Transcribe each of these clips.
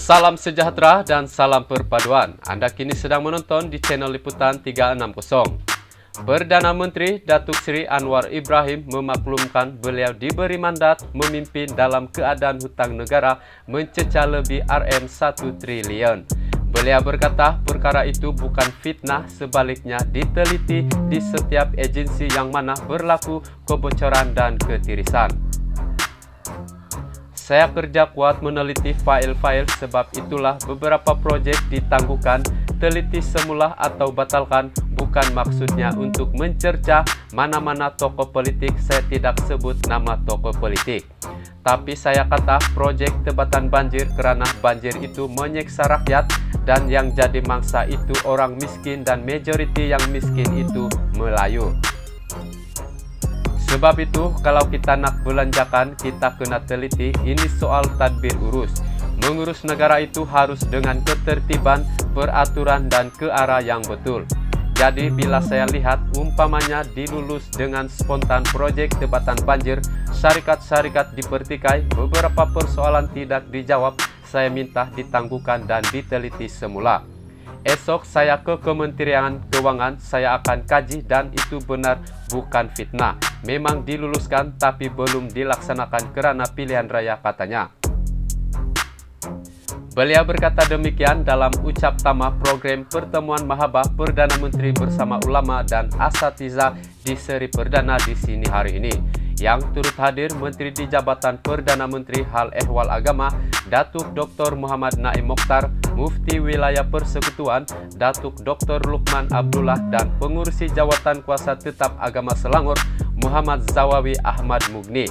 Salam sejahtera dan salam perpaduan. Anda kini sedang menonton di channel Liputan 360. Perdana Menteri Datuk Seri Anwar Ibrahim memaklumkan beliau diberi mandat memimpin dalam keadaan hutang negara mencecah lebih Rm1 triliun. Beliau berkata perkara itu bukan fitnah, sebaliknya diteliti di setiap agensi yang mana berlaku kebocoran dan ketirisan. Saya kerja kuat meneliti file-file, sebab itulah beberapa proyek ditangguhkan, teliti semula atau batalkan, bukan maksudnya untuk mencerca mana-mana tokoh politik. Saya tidak sebut nama tokoh politik. Tapi saya kata proyek tebatan banjir kerana banjir itu menyiksa rakyat dan yang jadi mangsa itu orang miskin dan majoriti yang miskin itu Melayu. Sebab itu, kalau kita nak belanjakan, kita kena teliti. Ini soal tadbir urus. Mengurus negara itu harus dengan ketertiban, peraturan, dan ke arah yang betul. Jadi, bila saya lihat umpamanya dilulus dengan spontan proyek tebatan banjir, syarikat-syarikat dipertikai, beberapa persoalan tidak dijawab, saya minta ditangguhkan dan diteliti semula. Esok saya ke Kementerian Keuangan, saya akan kaji dan itu benar bukan fitnah. Memang diluluskan tapi belum dilaksanakan kerana pilihan raya, katanya. Beliau berkata demikian dalam ucap tama program pertemuan Mahabah Perdana Menteri bersama ulama dan asatiza di seri perdana di sini hari ini. Yang turut hadir Menteri di Jabatan Perdana Menteri Hal Ehwal Agama, Datuk Dr. Muhammad Naim Mokhtar, Mufti Wilayah Persekutuan, Datuk Dr. Lukman Abdullah, dan Pengurusi Jawatan Kuasa Tetap Agama Selangor, Muhammad Zawawi Ahmad Mugni.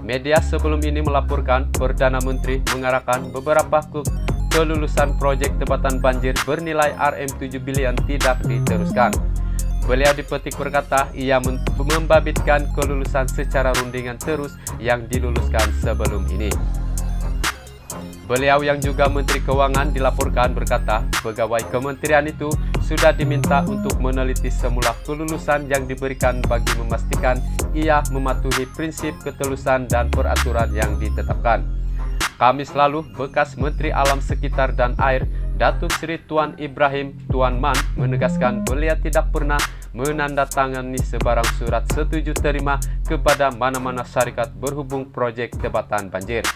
Media sebelum ini melaporkan Perdana Menteri mengarahkan beberapa kelulusan proyek tebatan banjir bernilai Rm7 bilion tidak diteruskan. Beliau dipetik berkata ia membabitkan kelulusan secara rundingan terus yang diluluskan sebelum ini. Beliau yang juga Menteri Keuangan dilaporkan berkata pegawai kementerian itu sudah diminta untuk meneliti semula kelulusan yang diberikan bagi memastikan ia mematuhi prinsip ketelusan dan peraturan yang ditetapkan. Kamis lalu, bekas Menteri Alam Sekitar dan Air Datuk Seri Tuan Ibrahim Tuan Man menegaskan beliau tidak pernah menandatangani sebarang surat setuju terima kepada mana-mana syarikat berhubung proyek tebatan banjir.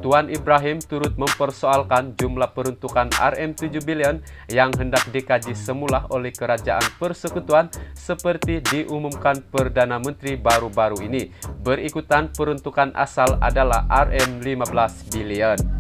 Tuan Ibrahim turut mempersoalkan jumlah peruntukan Rm7 bilion yang hendak dikaji semula oleh Kerajaan Persekutuan seperti diumumkan Perdana Menteri baru-baru ini. Berikutan peruntukan asal adalah Rm15 bilion.